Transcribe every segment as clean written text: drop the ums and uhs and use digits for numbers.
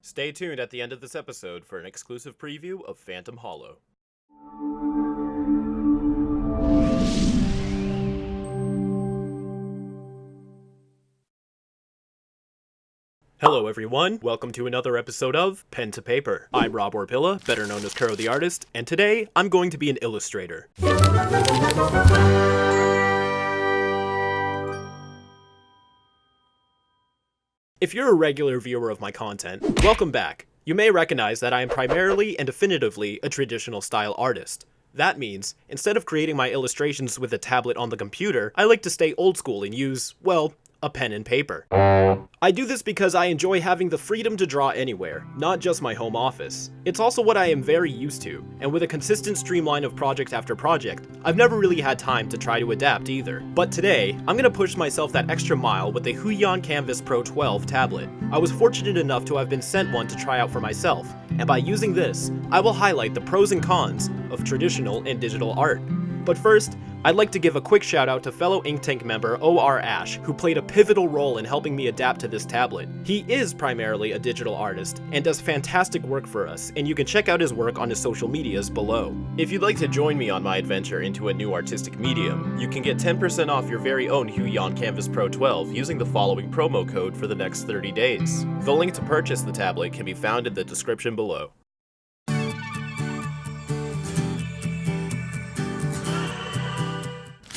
Stay tuned at the end of this episode for an exclusive preview of Phantom Hollow. Hello everyone, welcome to another episode of Pen to Paper. I'm Rob Orpilla, better known as Kuro the Artist, and today I'm going to be an illustrator. If you're a regular viewer of my content, welcome back. You may recognize that I am primarily and definitively a traditional style artist. That means, instead of creating my illustrations with a tablet on the computer, I like to stay old school and use, well, a pen and paper. I do this because I enjoy having the freedom to draw anywhere, not just my home office. It's also what I am very used to, and with a consistent streamline of project after project, I've never really had time to try to adapt either. But today, I'm gonna push myself that extra mile with the KAMVAS Pro 12 tablet. I was fortunate enough to have been sent one to try out for myself, and by using this, I will highlight the pros and cons of traditional and digital art. But first, I'd like to give a quick shout out to fellow Ink Tank member O.R.Ash, who played a pivotal role in helping me adapt to this tablet. He is primarily a digital artist, and does fantastic work for us, and you can check out his work on his social medias below. If you'd like to join me on my adventure into a new artistic medium, you can get 10% off your very own KAMVAS Pro 12 using the following promo code for the next 30 days. The link to purchase the tablet can be found in the description below.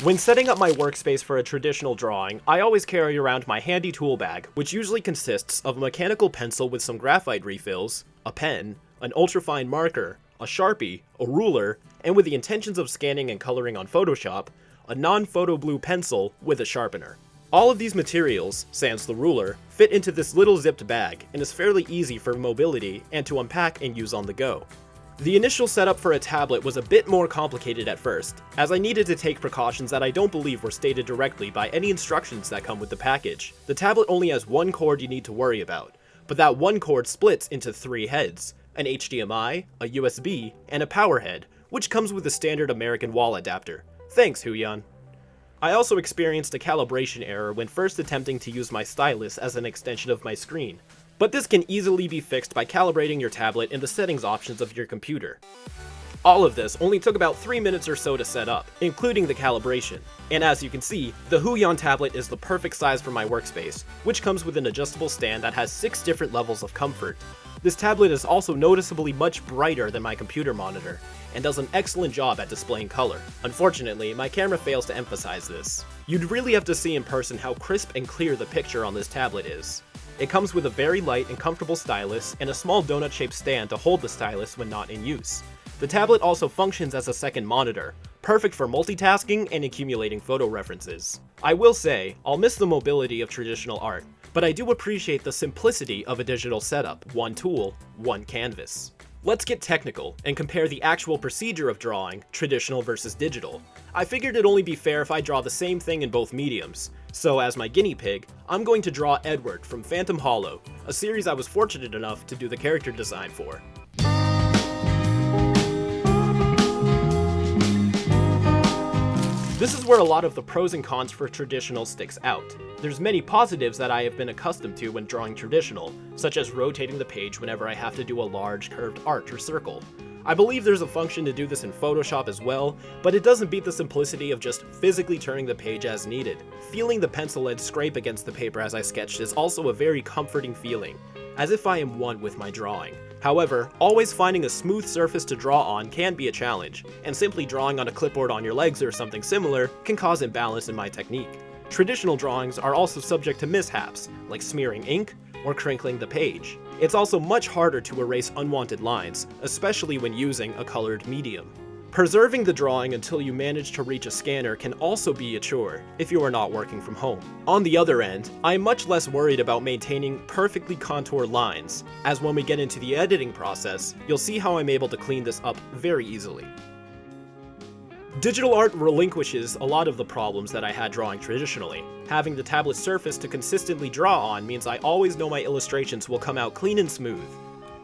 When setting up my workspace for a traditional drawing, I always carry around my handy tool bag, which usually consists of a mechanical pencil with some graphite refills, a pen, an ultrafine marker, a Sharpie, a ruler, and with the intentions of scanning and coloring on Photoshop, a non-photo blue pencil with a sharpener. All of these materials, sans the ruler, fit into this little zipped bag and is fairly easy for mobility and to unpack and use on the go. The initial setup for a tablet was a bit more complicated at first, as I needed to take precautions that I don't believe were stated directly by any instructions that come with the package. The tablet only has one cord you need to worry about, but that one cord splits into 3 heads, an HDMI, a USB, and a power head, which comes with a standard American wall adapter. Thanks, Huyan. I also experienced a calibration error when first attempting to use my stylus as an extension of my screen, but this can easily be fixed by calibrating your tablet in the settings options of your computer. All of this only took about 3 minutes or so to set up, including the calibration. And as you can see, the Huyan tablet is the perfect size for my workspace, which comes with an adjustable stand that has 6 different levels of comfort. This tablet is also noticeably much brighter than my computer monitor, and does an excellent job at displaying color. Unfortunately, my camera fails to emphasize this. You'd really have to see in person how crisp and clear the picture on this tablet is. It comes with a very light and comfortable stylus and a small donut-shaped stand to hold the stylus when not in use. The tablet also functions as a second monitor, perfect for multitasking and accumulating photo references. I will say, I'll miss the mobility of traditional art, but I do appreciate the simplicity of a digital setup, one tool, one canvas. Let's get technical and compare the actual procedure of drawing, traditional versus digital. I figured it'd only be fair if I draw the same thing in both mediums, so as my guinea pig, I'm going to draw Edward from Phantom Hollow, a series I was fortunate enough to do the character design for. This is where a lot of the pros and cons for traditional sticks out. There's many positives that I have been accustomed to when drawing traditional, such as rotating the page whenever I have to do a large curved arch or circle. I believe there's a function to do this in Photoshop as well, but it doesn't beat the simplicity of just physically turning the page as needed. Feeling the pencil lead scrape against the paper as I sketched is also a very comforting feeling, as if I am one with my drawing. However, always finding a smooth surface to draw on can be a challenge, and simply drawing on a clipboard on your legs or something similar can cause imbalance in my technique. Traditional drawings are also subject to mishaps, like smearing ink or crinkling the page. It's also much harder to erase unwanted lines, especially when using a colored medium. Preserving the drawing until you manage to reach a scanner can also be a chore if you are not working from home. On the other end, I'm much less worried about maintaining perfectly contoured lines, as when we get into the editing process, you'll see how I'm able to clean this up very easily. Digital art relinquishes a lot of the problems that I had drawing traditionally. Having the tablet surface to consistently draw on means I always know my illustrations will come out clean and smooth.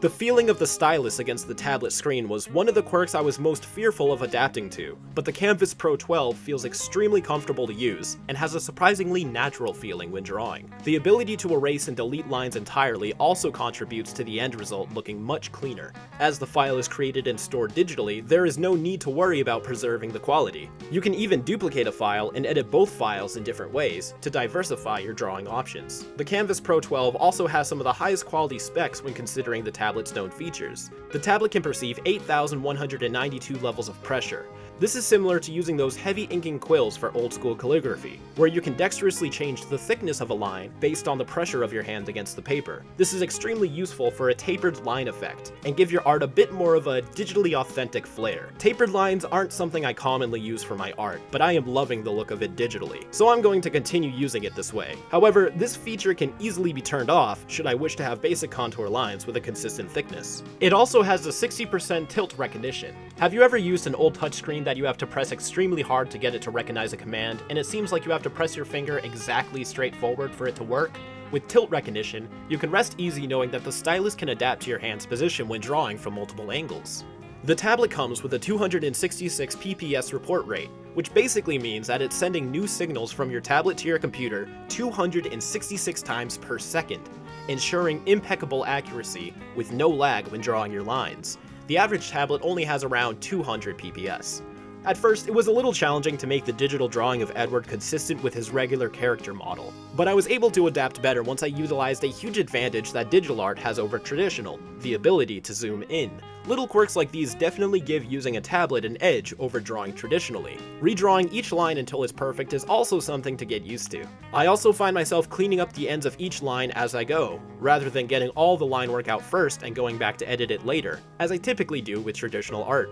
The feeling of the stylus against the tablet screen was one of the quirks I was most fearful of adapting to, but the KAMVAS Pro 12 feels extremely comfortable to use, and has a surprisingly natural feeling when drawing. The ability to erase and delete lines entirely also contributes to the end result looking much cleaner. As the file is created and stored digitally, there is no need to worry about preserving the quality. You can even duplicate a file and edit both files in different ways to diversify your drawing options. The KAMVAS Pro 12 also has some of the highest quality specs when considering the tablet's known features. The tablet can perceive 8,192 levels of pressure. This is similar to using those heavy inking quills for old school calligraphy, where you can dexterously change the thickness of a line based on the pressure of your hand against the paper. This is extremely useful for a tapered line effect, and give your art a bit more of a digitally authentic flair. Tapered lines aren't something I commonly use for my art, but I am loving the look of it digitally, so I'm going to continue using it this way. However, this feature can easily be turned off should I wish to have basic contour lines with a consistent thickness. It also has a 60% tilt recognition. Have you ever used an old touchscreen that you have to press extremely hard to get it to recognize a command, and it seems like you have to press your finger exactly straight forward for it to work? With tilt recognition, you can rest easy knowing that the stylus can adapt to your hand's position when drawing from multiple angles. The tablet comes with a 266 pps report rate, which basically means that it's sending new signals from your tablet to your computer 266 times per second, ensuring impeccable accuracy with no lag when drawing your lines. The average tablet only has around 200 pps. At first, it was a little challenging to make the digital drawing of Edward consistent with his regular character model, but I was able to adapt better once I utilized a huge advantage that digital art has over traditional, the ability to zoom in. Little quirks like these definitely give using a tablet an edge over drawing traditionally. Redrawing each line until it's perfect is also something to get used to. I also find myself cleaning up the ends of each line as I go, rather than getting all the line work out first and going back to edit it later, as I typically do with traditional art.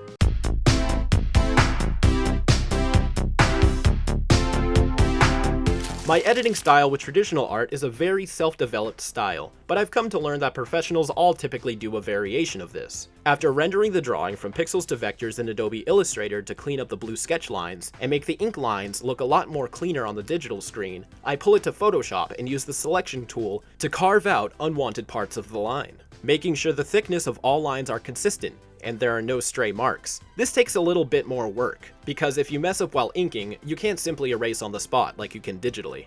My editing style with traditional art is a very self-developed style, but I've come to learn that professionals all typically do a variation of this. After rendering the drawing from pixels to vectors in Adobe Illustrator to clean up the blue sketch lines and make the ink lines look a lot more cleaner on the digital screen, I pull it to Photoshop and use the selection tool to carve out unwanted parts of the line, making sure the thickness of all lines are consistent and there are no stray marks. This takes a little bit more work, because if you mess up while inking, you can't simply erase on the spot like you can digitally.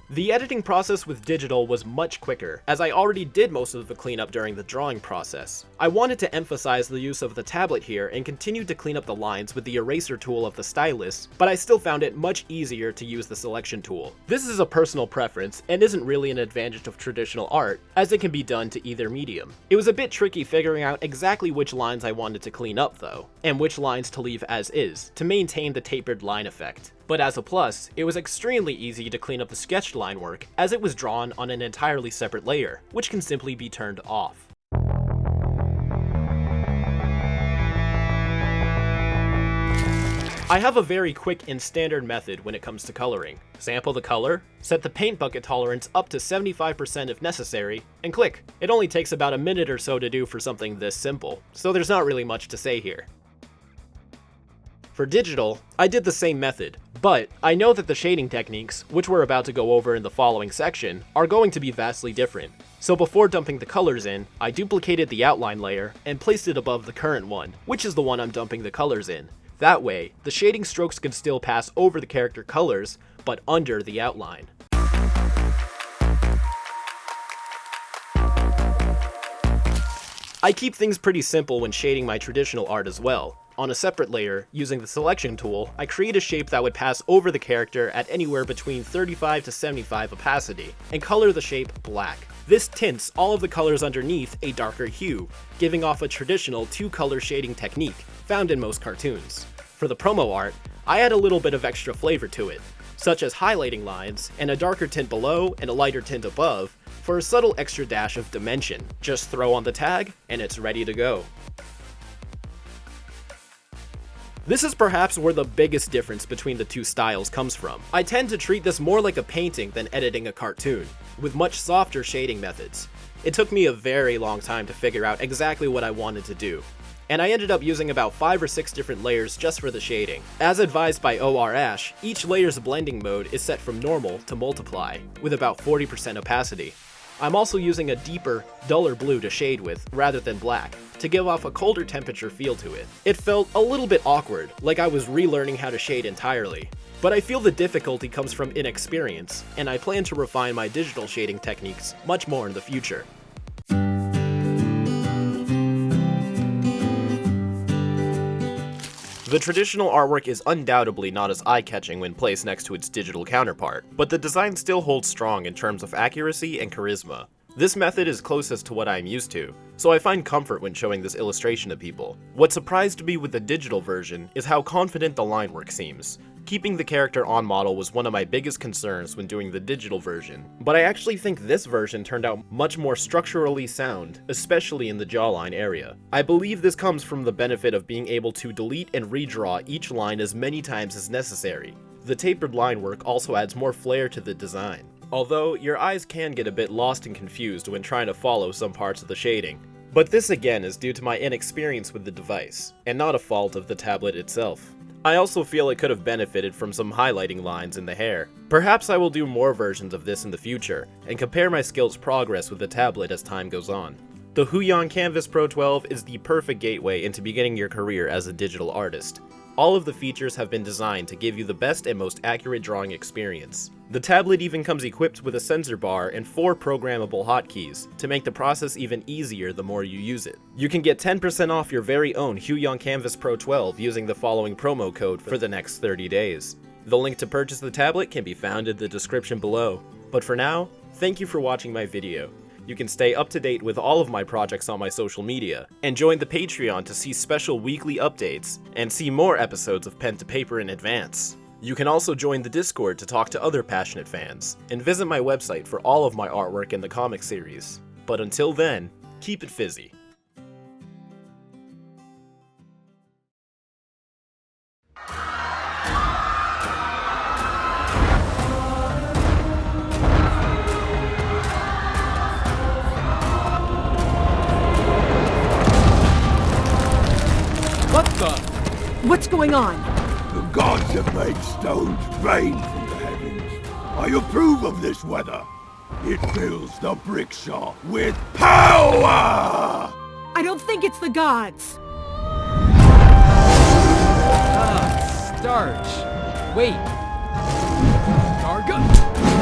The editing process with digital was much quicker, as I already did most of the cleanup during the drawing process. I wanted to emphasize the use of the tablet here and continued to clean up the lines with the eraser tool of the stylus, but I still found it much easier to use the selection tool. This is a personal preference and isn't really an advantage of traditional art, as it can be done to either medium. It was a bit tricky figuring out exactly which lines I wanted to clean up though, and which lines to leave as is, to maintain the tapered line effect. But as a plus, it was extremely easy to clean up the sketched line work, as it was drawn on an entirely separate layer, which can simply be turned off. I have a very quick and standard method when it comes to coloring. Sample the color, set the paint bucket tolerance up to 75% if necessary, and click. It only takes about a minute or so to do for something this simple, so there's not really much to say here. For digital, I did the same method, but I know that the shading techniques, which we're about to go over in the following section, are going to be vastly different. So before dumping the colors in, I duplicated the outline layer and placed it above the current one, which is the one I'm dumping the colors in. That way, the shading strokes can still pass over the character colors, but under the outline. I keep things pretty simple when shading my traditional art as well. On a separate layer, using the selection tool, I create a shape that would pass over the character at anywhere between 35 to 75 opacity, and color the shape black. This tints all of the colors underneath a darker hue, giving off a traditional two-color shading technique found in most cartoons. For the promo art, I add a little bit of extra flavor to it, such as highlighting lines and a darker tint below and a lighter tint above for a subtle extra dash of dimension. Just throw on the tag and it's ready to go. This is perhaps where the biggest difference between the two styles comes from. I tend to treat this more like a painting than editing a cartoon, with much softer shading methods. It took me a very long time to figure out exactly what I wanted to do, and I ended up using about 5 or 6 different layers just for the shading. As advised by O.R.Ash, each layer's blending mode is set from normal to multiply, with about 40% opacity. I'm also using a deeper, duller blue to shade with, rather than black, to give off a colder temperature feel to it. It felt a little bit awkward, like I was relearning how to shade entirely. But I feel the difficulty comes from inexperience, and I plan to refine my digital shading techniques much more in the future. The traditional artwork is undoubtedly not as eye-catching when placed next to its digital counterpart, but the design still holds strong in terms of accuracy and charisma. This method is closest to what I am used to, so I find comfort when showing this illustration to people. What surprised me with the digital version is how confident the line work seems. Keeping the character on model was one of my biggest concerns when doing the digital version, but I actually think this version turned out much more structurally sound, especially in the jawline area. I believe this comes from the benefit of being able to delete and redraw each line as many times as necessary. The tapered line work also adds more flair to the design, although your eyes can get a bit lost and confused when trying to follow some parts of the shading. But this again is due to my inexperience with the device, and not a fault of the tablet itself. I also feel it could have benefited from some highlighting lines in the hair. Perhaps I will do more versions of this in the future, and compare my skills' progress with the tablet as time goes on. The Huion KAMVAS Pro 12 is the perfect gateway into beginning your career as a digital artist. All of the features have been designed to give you the best and most accurate drawing experience. The tablet even comes equipped with a sensor bar and 4 programmable hotkeys to make the process even easier the more you use it. You can get 10% off your very own Huion KAMVAS Pro 12 using the following promo code for the next 30 days. The link to purchase the tablet can be found in the description below. But for now, thank you for watching my video. You can stay up to date with all of my projects on my social media, and join the Patreon to see special weekly updates, and see more episodes of Pen to Paper in advance. You can also join the Discord to talk to other passionate fans, and visit my website for all of my artwork in the comic series. But until then, keep it fizzy. What's going on? The gods have made stones rain from the heavens. I approve of this weather. It fills the brick shop with power! I don't think it's the gods. Starch. Wait. Garga?